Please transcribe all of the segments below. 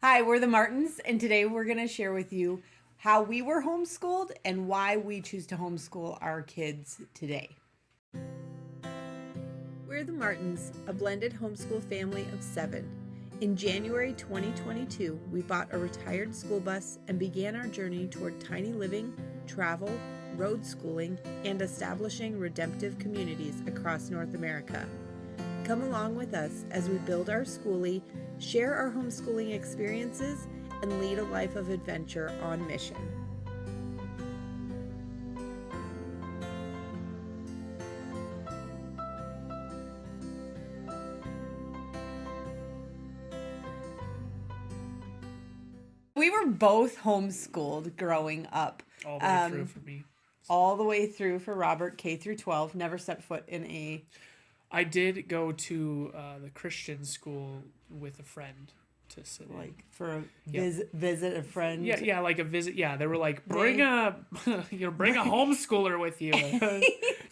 Hi, we're the Martins, and today we're going to share with you how we were homeschooled and why we choose to homeschool our kids today. We're the Martins, a blended homeschool family of 7. In January 2022, we bought a retired school bus and began our journey toward tiny living, travel, road schooling, and establishing redemptive communities across North America. Come along with us as we build our schoolie, share our homeschooling experiences, and lead a life of adventure on mission. We were both homeschooled growing up. All the way through for me. All the way through for Robert, K through 12. Never stepped foot in a... I did go to the Christian school with a friend to sit in. Like for a visit a friend. Yeah, like a visit. Yeah, they were like, bring a homeschooler with you.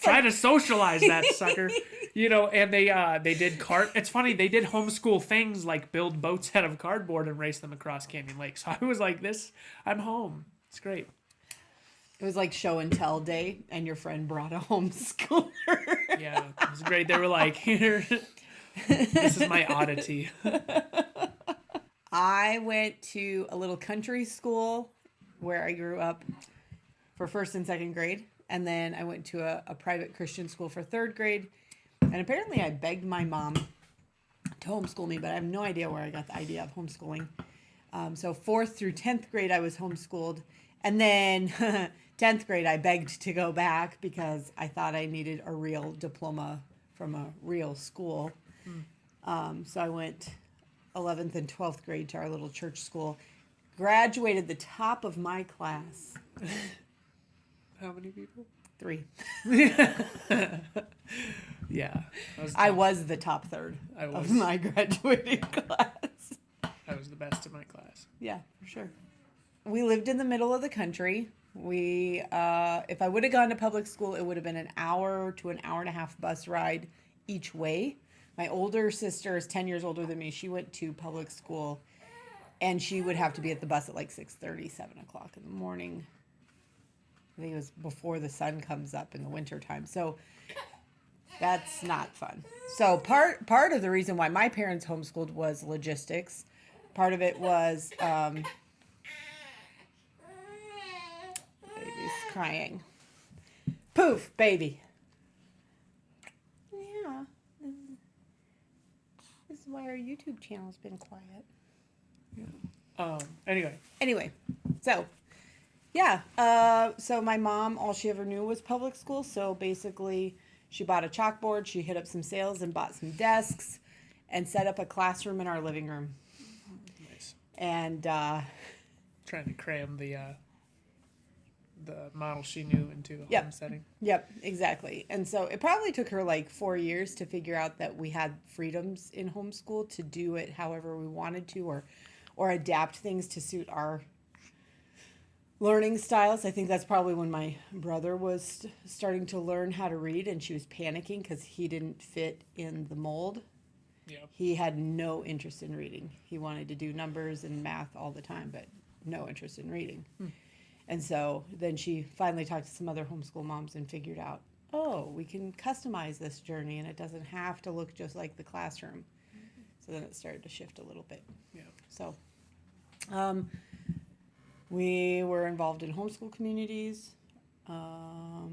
Try to socialize that sucker. And they did It's funny, they did homeschool things like build boats out of cardboard and race them across Canyon Lake. So I was like, I'm home. It's great. It was like show and tell day, and your friend brought a homeschooler. Yeah, it was great. They were like, here, this is my oddity. I went to a little country school where I grew up for first and second grade. And then I went to a private Christian school for third grade. And apparently I begged my mom to homeschool me, but I have no idea where I got the idea of homeschooling. So 4th through 10th grade, I was homeschooled. And then 10th grade, I begged to go back because I thought I needed a real diploma from a real school. So I went 11th and 12th grade to our little church school. Graduated the top of my class. How many people? 3. Yeah. I was the top third of my graduating class. I was the best in my class. Yeah, for sure. We lived in the middle of the country. If I would have gone to public school, it would have been an hour to an hour and a half bus ride each way. My older sister is 10 years older than me. She went to public school, and she would have to be at the bus at like 6:30, 7 o'clock in the morning. I think it was before the sun comes up in the wintertime. So that's not fun. So part of the reason why my parents homeschooled was logistics. Part of it was baby's crying. Poof, baby. Yeah. This is why our YouTube channel's been quiet. Anyway, so yeah. So my mom, all she ever knew was public school. So basically, she bought a chalkboard, she hit up some sales and bought some desks, and set up a classroom in our living room. Nice. And trying to cram the model she knew into a home setting. Yep, exactly. And so it probably took her like 4 years to figure out that we had freedoms in homeschool to do it however we wanted to, or adapt things to suit our learning styles. I think that's probably when my brother was starting to learn how to read, and she was panicking because he didn't fit in the mold. Yep. He had no interest in reading. He wanted to do numbers and math all the time, but no interest in reading. And so then she finally talked to some other homeschool moms and figured out, we can customize this journey, and it doesn't have to look just like the classroom. So then it started to shift a little bit. Yeah. So we were involved in homeschool communities. I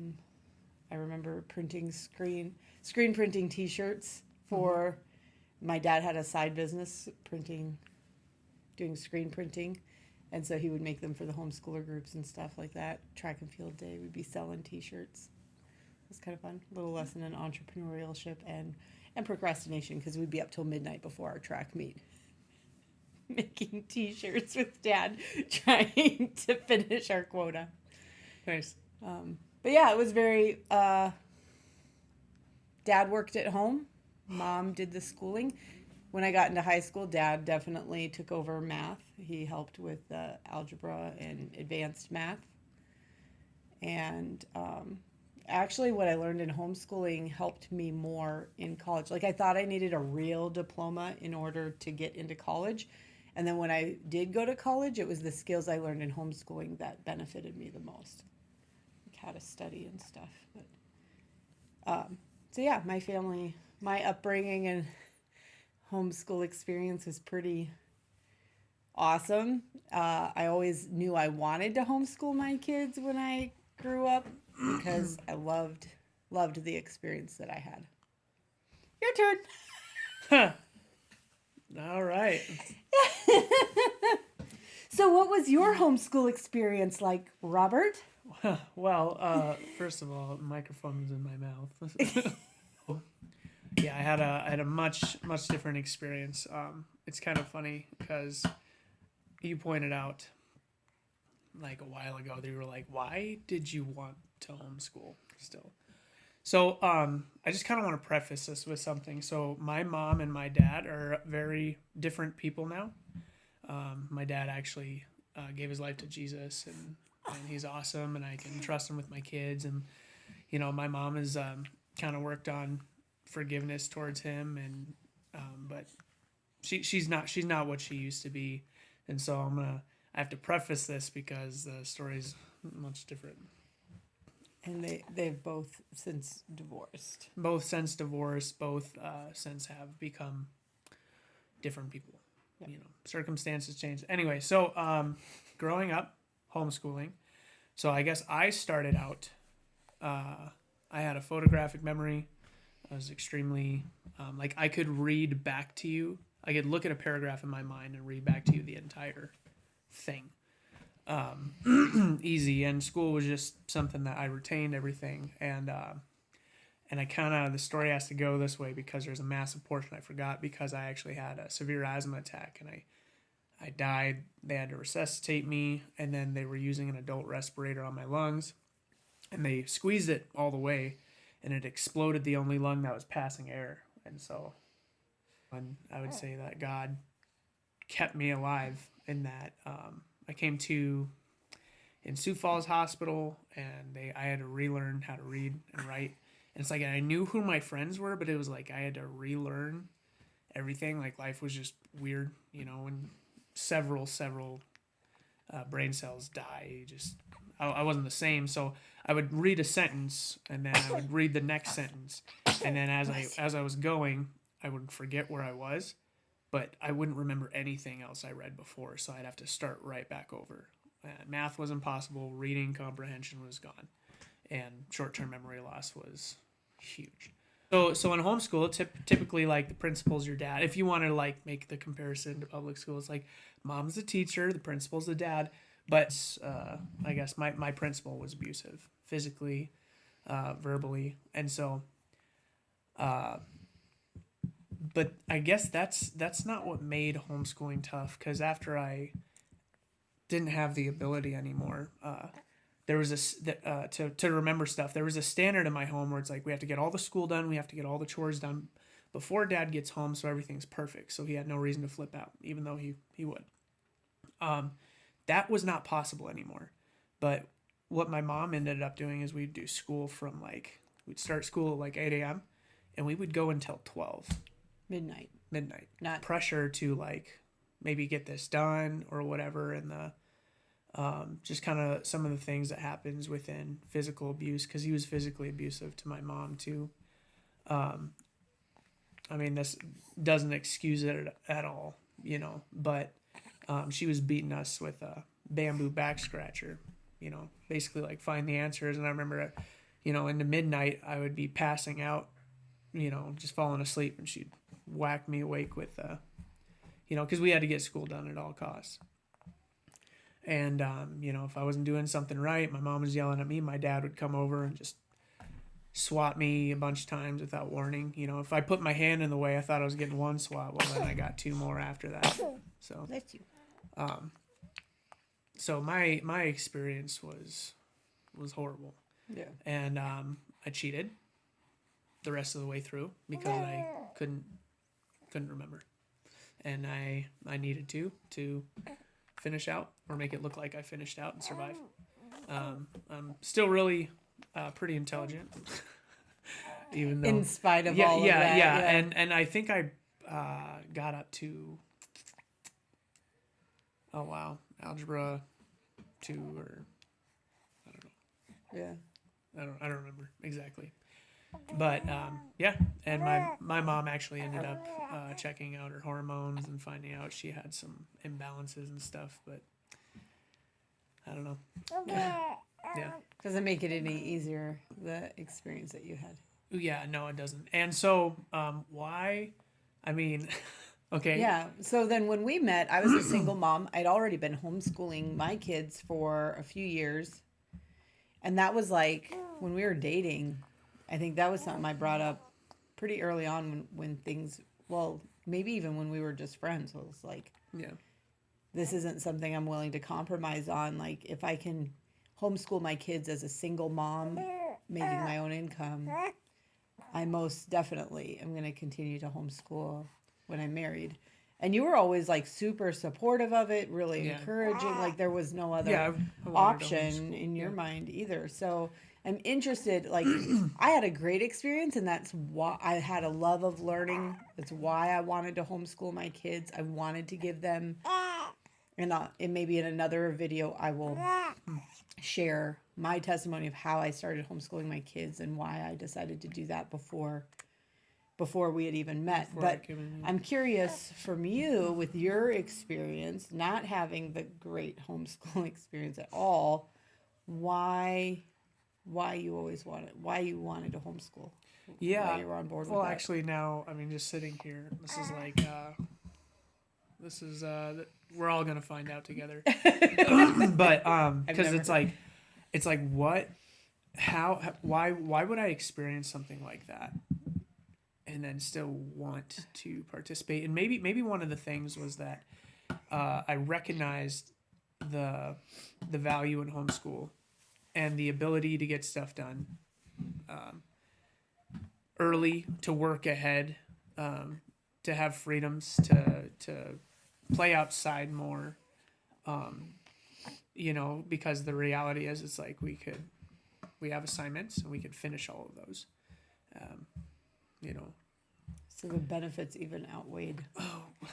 remember printing screen printing T-shirts for. My dad had a side business doing screen printing, and so he would make them for the homeschooler groups and stuff like that. Track and field day, we'd be selling T-shirts. It was kind of fun. A little lesson in entrepreneurship and procrastination, because we'd be up till midnight before our track meet. Making T-shirts with Dad, trying to finish our quota. Nice. But yeah, it was very... Dad worked at home. Mom did the schooling. When I got into high school, Dad definitely took over math. He helped with algebra and advanced math. And actually what I learned in homeschooling helped me more in college. Like, I thought I needed a real diploma in order to get into college. And then when I did go to college, it was the skills I learned in homeschooling that benefited me the most, like how to study and stuff. So yeah, my family, my upbringing and homeschool experience was pretty awesome. I always knew I wanted to homeschool my kids when I grew up because I loved the experience that I had. Your turn. All right. So what was your homeschool experience like, Robert? Well, first of all, the microphone's in my mouth. Yeah, I had a much different experience. It's kind of funny because you pointed out like a while ago that you were like, why did you want to homeschool still? So I just kind of want to preface this with something. So my mom and my dad are very different people now. My dad actually gave his life to Jesus, and he's awesome, and I can trust him with my kids. And my mom has kind of worked on forgiveness towards him, and but she's not what she used to be, and so I have to preface this because the story's much different. And they've both since divorced. Both since divorced, both since have become different people. Yep. Circumstances change. Anyway, so growing up, homeschooling. So I guess I started out, I had a photographic memory. I was extremely, like I could read back to you. I could look at a paragraph in my mind and read back to you the entire thing. Easy. And school was just something that I retained everything. And I kind of, the story has to go this way because there's a massive portion I forgot because I actually had a severe asthma attack and I died. They had to resuscitate me, and then they were using an adult respirator on my lungs, and they squeezed it all the way, and it exploded the only lung that was passing air. And so I would say that God kept me alive in that. I came to in Sioux Falls Hospital, and I had to relearn how to read and write. And it's like I knew who my friends were, but it was like I had to relearn everything. Like life was just weird, and several brain cells die. I wasn't the same. So I would read a sentence, and then I would read the next sentence, and then as I was going, I would forget where I was, but I wouldn't remember anything else I read before. So I'd have to start right back over. Math was impossible. Reading comprehension was gone, and short-term memory loss was huge. So in homeschool, typically like the principal's your dad. If you want to like make the comparison to public school, it's like mom's the teacher, the principal's the dad. But I guess my principal was abusive, physically, verbally, and so. But I guess that's not what made homeschooling tough. Because after I didn't have the ability anymore, there was to remember stuff. There was a standard in my home where it's like we have to get all the school done, we have to get all the chores done before Dad gets home, so everything's perfect. So he had no reason to flip out, even though he would. That was not possible anymore. But what my mom ended up doing is we'd do school from we'd start school at like 8 a.m. and we would go until 12. Midnight. Not pressure to maybe get this done or whatever, and the just kind of some of the things that happens within physical abuse, because he was physically abusive to my mom too. I mean, this doesn't excuse it at all, but she was beating us with a bamboo back scratcher, basically find the answers. And I remember, in the midnight I would be passing out, just falling asleep, and she'd whack me awake with, because we had to get school done at all costs. And, if I wasn't doing something right, my mom was yelling at me. My dad would come over and just swat me a bunch of times without warning. If I put my hand in the way, I thought I was getting one swat. Well, then I got two more after that. So, Bless you. So my experience was horrible. Yeah. And I cheated the rest of the way through because I couldn't remember, and I needed to finish out or make it look like I finished out and survive. I'm still really pretty intelligent, even though in spite of all of that. Yeah. And I think I got up to Oh wow, algebra 2 or I don't know. Yeah. I don't remember exactly. But yeah, and my mom actually ended up checking out her hormones and finding out she had some imbalances and stuff. But I don't know. Yeah. Doesn't make it any easier, the experience that you had. Yeah, no, it doesn't. And so, why? I mean, okay. Yeah. So then when we met, I was a single mom. I'd already been homeschooling my kids for a few years. And that was like when we were dating, I think that was something I brought up pretty early on when things, well, maybe even when we were just friends. So it was like, Yeah. this isn't something I'm willing to compromise on. Like, if I can homeschool my kids as a single mom, making my own income, I most definitely am going to continue to homeschool when I'm married. And you were always like super supportive of it, really Yeah. encouraging. Like, there was no other Yeah, I wanted to option homeschool. in your Yeah. mind either. So I'm interested. Like, I had a great experience, and that's why I had a love of learning. That's why I wanted to homeschool my kids. I wanted to give them, and maybe in another video, I will share my testimony of how I started homeschooling my kids and why I decided to do that before we had even met. Before I But came in, yeah. I'm curious from you, with your experience, not having the great homeschool experience at all, why you wanted to homeschool. Yeah. Why you were on board Well, with that. actually, now I mean, just sitting here, this is like, we're all gonna find out together. But because it's like what, how, why would I experience something like that, and then still want to participate? And maybe one of the things was that I recognized the value in homeschool and the ability to get stuff done early, to work ahead, to have freedoms, to play outside more, because the reality is it's like we have assignments and we could finish all of those, So the benefits even outweighed.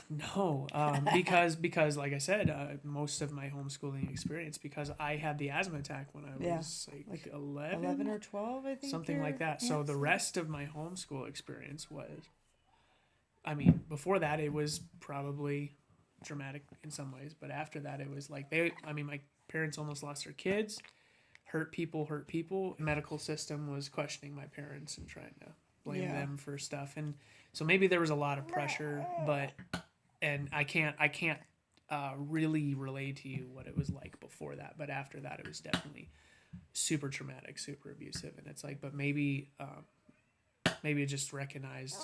No, because like I said, most of my homeschooling experience, because I had the asthma attack when I was like 11 or 12, I think. something like that. So the rest of my homeschool experience was, I mean, before that it was probably dramatic in some ways, but after that it was like my parents almost lost their kids, hurt people. Medical system was questioning my parents and trying to blame them for stuff, and so maybe there was a lot of pressure, and I can't really relay to you what it was like before that, but after that it was definitely super traumatic, super abusive, and it's like, but maybe it just recognized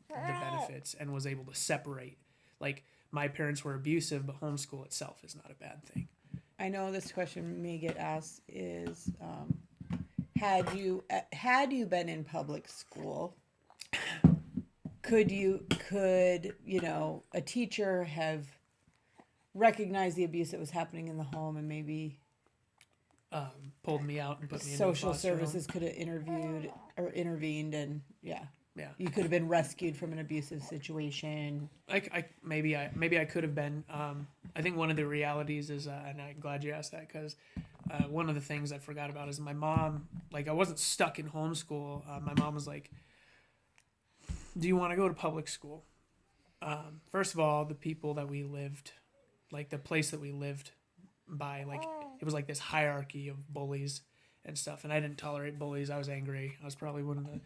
the benefits and was able to separate. Like, my parents were abusive, but homeschool itself is not a bad thing. I know this question may get asked is, had you been in public school, could a teacher have recognized the abuse that was happening in the home, and maybe Pulled me out and put me in social foster home. services could have intervened, and Yeah. you could have been rescued from an abusive situation. Maybe I could have been. I think one of the realities is, and I'm glad you asked that, because one of the things I forgot about is my mom. Like, I wasn't stuck in homeschool. My mom was like, "Do you want to go to public school?" First of all, the people that we lived, like the place that we lived by, like, it was like this hierarchy of bullies and stuff, and I didn't tolerate bullies. I was angry. I was probably one of the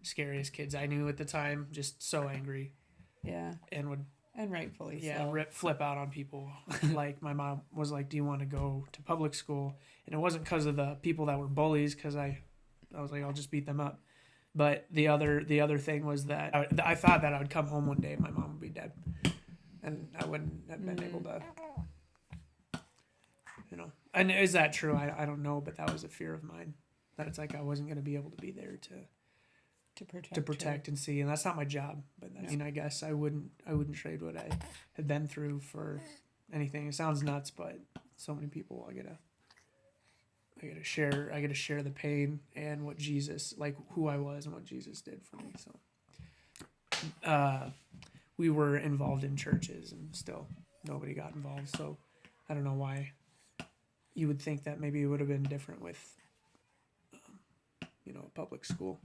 scariest kids I knew at the time, just so angry. Yeah. And rightfully so. Flip out on people. Like, my mom was like, "Do you want to go to public school?" And it wasn't because of the people that were bullies, because I was like, I'll just beat them up. But the other thing was that I thought that I would come home one day and my mom would be dead, and I wouldn't have been able to, And is that true? I don't know, but that was a fear of mine, that it's like I wasn't going to be able to be there to protect and see, and that's not my job. But I mean, I guess I wouldn't trade what I had been through for anything. It sounds nuts, but so many people, I gotta share the pain and what Jesus, like, who I was and what Jesus did for me. So we were involved in churches and still nobody got involved. So I don't know why you would think that maybe it would have been different with, a public school.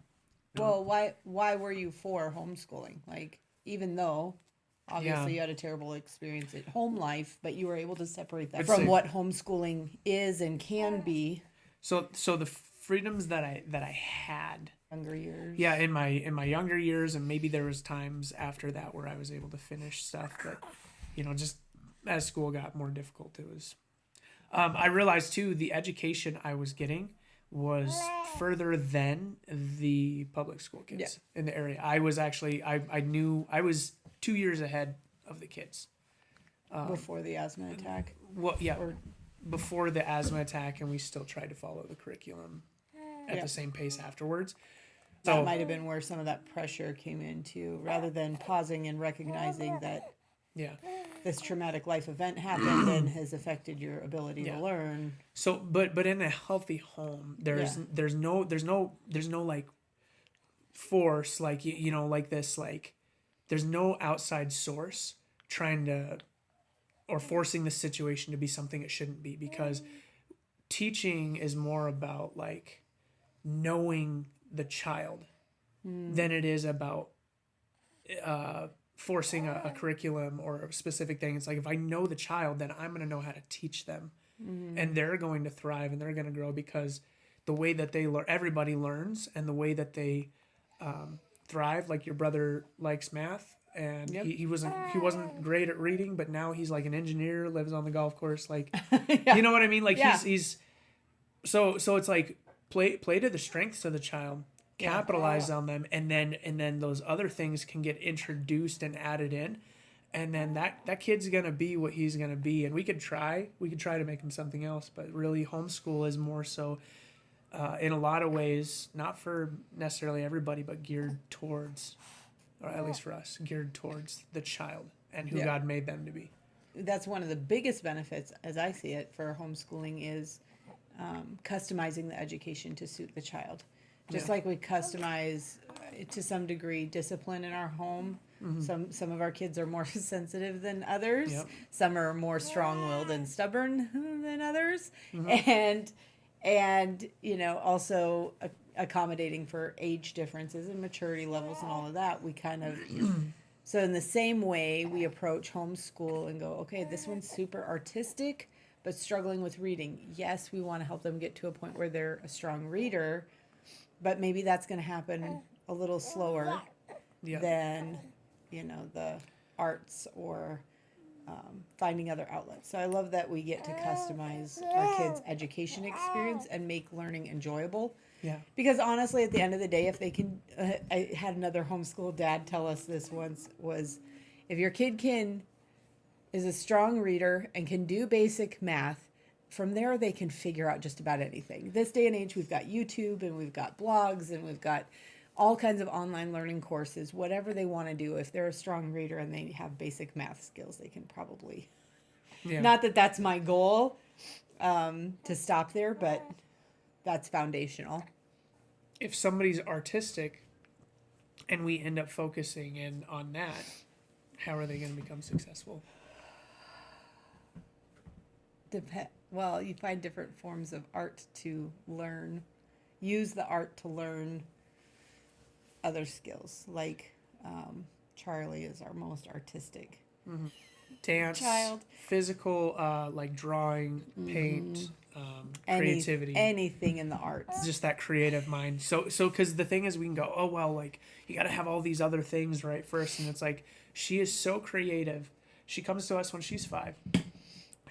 Well, why were you for homeschooling? Like, even though obviously you had a terrible experience at home life, but you were able to separate that from what homeschooling is and can be. So the freedoms that I had Younger years. Yeah, in my younger years, and maybe there was times after that where I was able to finish stuff, but just as school got more difficult, it was. I realized too the education I was getting was further than the public school kids in the area. I was actually I knew I was 2 years ahead of the kids. Before the asthma attack. Well, yeah, before the asthma attack, and we still tried to follow the curriculum at the same pace afterwards. So that might have been where some of that pressure came into, rather than pausing and recognizing that this traumatic life event happened and has affected your ability to learn. So, but in a healthy home, there's no like force, like like this, like there's no outside source trying to or forcing the situation to be something it shouldn't be, because teaching is more about like knowing the child than it is about forcing a curriculum or a specific thing. It's like, if I know the child, then I'm going to know how to teach them, and they're going to thrive and they're going to grow, because the way that they learn, everybody learns, and the way that they thrive. Like your brother likes math, and he wasn't great at reading, but now he's like an engineer, lives on the golf course. Like, you know what I mean? Like he's so it's like play to the strengths of the child, capitalize on them, and then those other things can get introduced and added in, and then that kid's gonna be what he's gonna be. And we could try to make him something else, but really homeschool is more so in a lot of ways, not for necessarily everybody, but geared towards, or at least for us, geared towards the child and who God made them to be. That's one of the biggest benefits, as I see it, for homeschooling is customizing the education to suit the child. Just like we customize, to some degree, discipline in our home. Some of our kids are more sensitive than others. Some are more strong-willed and stubborn than others. And also accommodating for age differences and maturity levels and all of that. We kind of so in the same way we approach homeschool and go, okay, this one's super artistic but struggling with reading. Yes, we want to help them get to a point where they're a strong reader, but maybe that's going to happen a little slower than the arts or finding other outlets. So I love that we get to customize our kids' education experience and make learning enjoyable. Yeah. Because honestly, at the end of the day, if they can, I had another homeschool dad tell us this once, was if your kid is a strong reader and can do basic math, from there they can figure out just about anything. This day and age, we've got YouTube and we've got blogs and we've got all kinds of online learning courses. Whatever they want to do, if they're a strong reader and they have basic math skills, they can probably. Not that that's my goal to stop there, but that's foundational. If somebody's artistic and we end up focusing in on that, how are they going to become successful? Well, you find different forms of art to learn. Use the art to learn other skills. Like Charlie is our most artistic dance, child. Physical, like drawing, paint, creativity. Anything in the arts. Just that creative mind. So because the thing is, we can go, oh, well, like, you got to have all these other things right first. And it's like, she is so creative. She comes to us when she's 5.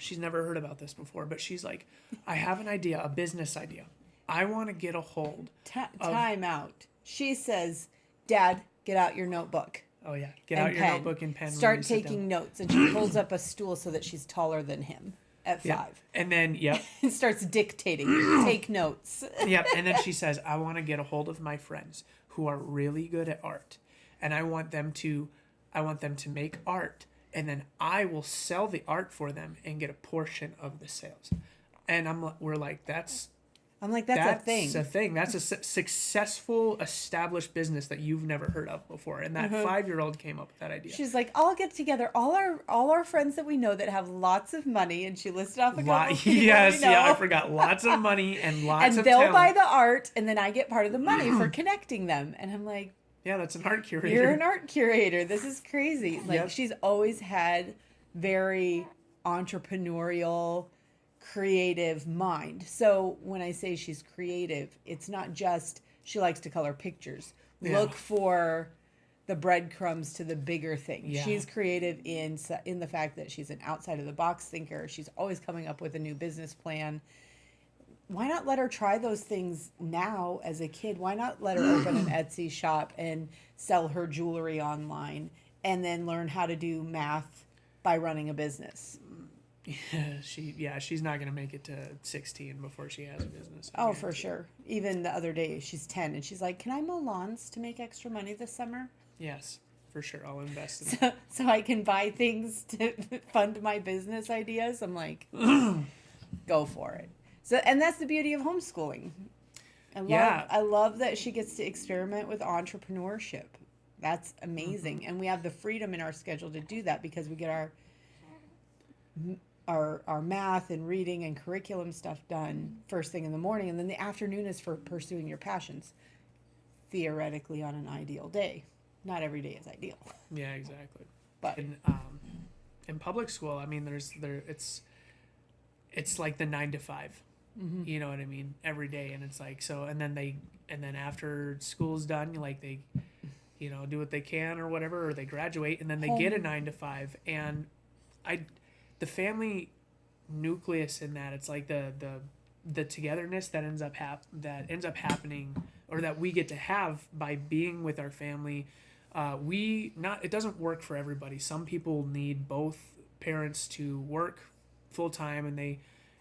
She's never heard about this before, but she's like, I have an idea, a business idea. I want to get a hold of... Time out. She says, Dad, get out your notebook. Oh, yeah. Get out your notebook and pen. Start taking notes. And she pulls up a stool so that she's taller than him at 5. And then, and starts dictating. Take notes. And then she says, I want to get a hold of my friends who are really good at art. And I want them to make art. And then I will sell the art for them and get a portion of the sales. And we're like, that's I'm like, that's a thing. That's a thing. That's a successful, established business that you've never heard of before. And that 5-year-old came up with that idea. She's like, I'll get together all our friends that we know that have lots of money, and she listed off a couple of people Yes, we know. yeah, I forgot. Lots of money and lots and of they'll talent. buy the art, and then I get part of the money for connecting them. And I'm like, yeah, that's an art curator. you're an art curator. This is crazy. Like, Yep. she's always had very entrepreneurial, creative mind. So when I say she's creative, it's not just she likes to color pictures. Yeah. Look for the breadcrumbs to the bigger thing. Yeah. She's creative in the fact that she's an outside of the box thinker. She's always coming up with a new business plan. Why not let her try those things now as a kid? Why not let her open an Etsy shop and sell her jewelry online and then learn how to do math by running a business? She's not gonna make it to 16 before she has a business. Oh, for sure. Even the other day, she's 10 and she's like, "Can I mow lawns to make extra money this summer?" Yes, for sure. I'll invest in it. So I can buy things to fund my business ideas. I'm like, go for it. So, and that's the beauty of homeschooling. I love that she gets to experiment with entrepreneurship. That's amazing. And we have the freedom in our schedule to do that because we get our math and reading and curriculum stuff done first thing in the morning, and then the afternoon is for pursuing your passions, theoretically on an ideal day. Not every day is ideal. Yeah, exactly. But in public school, I mean, it's like the 9 to 5. mm-hmm. You know what I mean? Every day, and it's like so. And then after school's done, like they, do what they can or whatever, or they graduate, and then they get a 9 to 5. And the family nucleus in that, it's like the togetherness that ends up happening, or that we get to have by being with our family. It doesn't work for everybody. Some people need both parents to work full time, and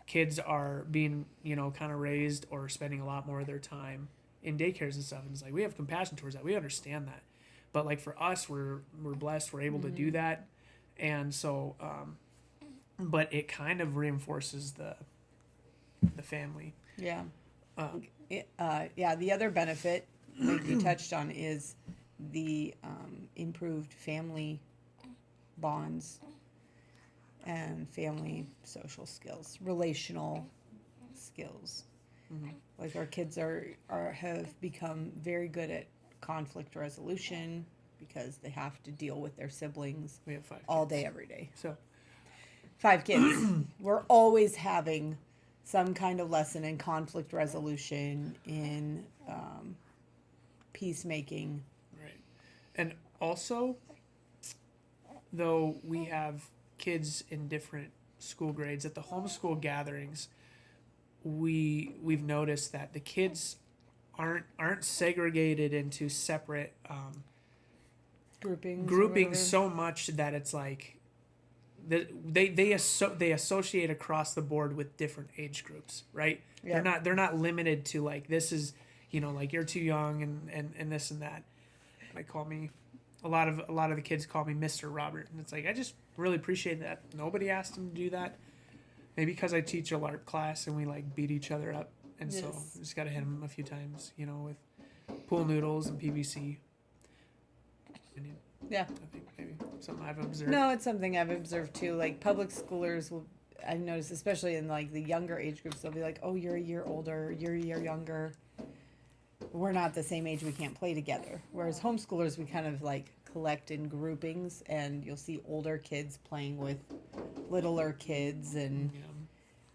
kids are being kind of raised or spending a lot more of their time in daycares and stuff. And it's like we have compassion towards that. We understand that, but like for us, we're blessed. We're able to do that, and so. But it kind of reinforces the family. Yeah. The other benefit, like you touched on, is the improved family bonds and family social skills, relational skills. Mm-hmm. Like our kids have become very good at conflict resolution because they have to deal with their siblings We have 5 all kids. day, every day. So 5 kids. We're always having some kind of lesson in conflict resolution, in peacemaking. right, and also, though we have kids in different school grades at the homeschool gatherings, we've noticed that the kids aren't segregated into separate groupings so much that it's like. They associate across the board with different age groups, right? Yeah. They're not limited to like this is like you're too young and this and that. They call me a lot of the kids call me Mr. Robert, and it's like I just really appreciate that. Nobody asked them to do that. Maybe because I teach a LARP class and we like beat each other up, and so I just gotta hit them a few times, with pool noodles and PVC. Yeah. I think maybe something I've observed. No, it's something I've observed too. Like public schoolers I've noticed, especially in like the younger age groups, they'll be like, "Oh, you're a year older, you're a year younger. We're not the same age, we can't play together." Whereas homeschoolers, we kind of like collect in groupings, and you'll see older kids playing with littler kids, and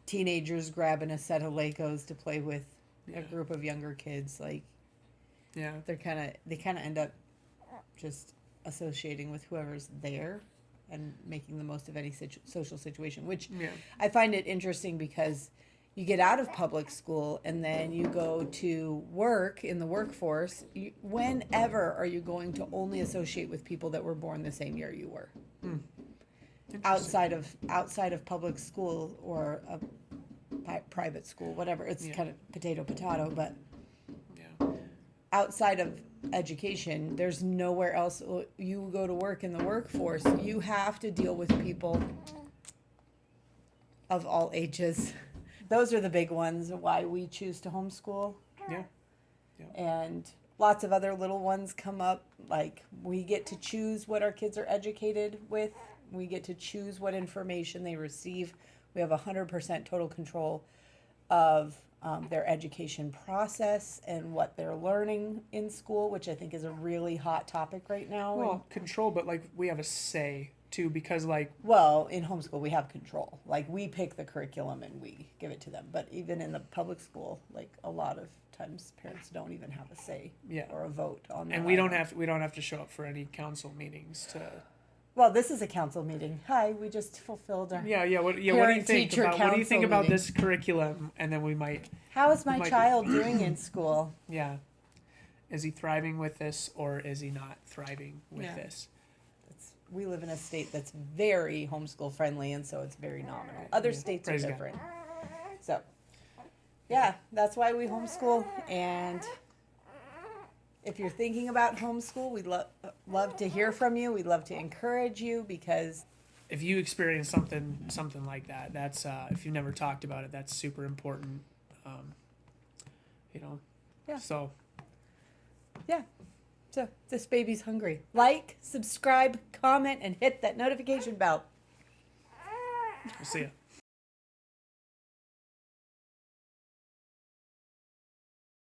teenagers grabbing a set of Legos to play with a group of younger kids. Like, they kind of end up just associating with whoever's there and making the most of any social situation, which I find it interesting because you get out of public school and then you go to work in the workforce. Whenever are you going to only associate with people that were born the same year you were? Outside of public school or a private school, whatever. It's kind of potato, but outside of education, there's nowhere else. You go to work in the workforce, you have to deal with people of all ages, those are the big ones why we choose to homeschool. Yeah. And lots of other little ones come up. Like, we get to choose what our kids are educated with. We get to choose what information they receive. We have 100% total control of their education process and what they're learning in school, which I think is a really hot topic right now. Well, control, but like we have a say too, because like Well, in homeschool, we have control. Like, we pick the curriculum and we give it to them. But even in the public school, like, a lot of times parents don't even have a say Yeah. or a vote on that. and we don't have to show up for any council meetings to. Well, this is a council meeting. Hi, we just fulfilled our. What do you Parent think teacher about what do you think council about meeting. this curriculum? And then we might, How is my might- child doing in school? yeah, is he thriving with this or is he not thriving with Yeah. this? We live in a state that's very homeschool friendly, and so it's very nominal. Other Yeah. states Praise are God. different. So, yeah, that's why we homeschool. And if you're thinking about homeschool, we'd love to hear from you. We'd love to encourage you, because If you experience something like that, that's if you've never talked about it, that's super important. Yeah. So so this baby's hungry. Like, subscribe, comment, and hit that notification bell. we'll see ya.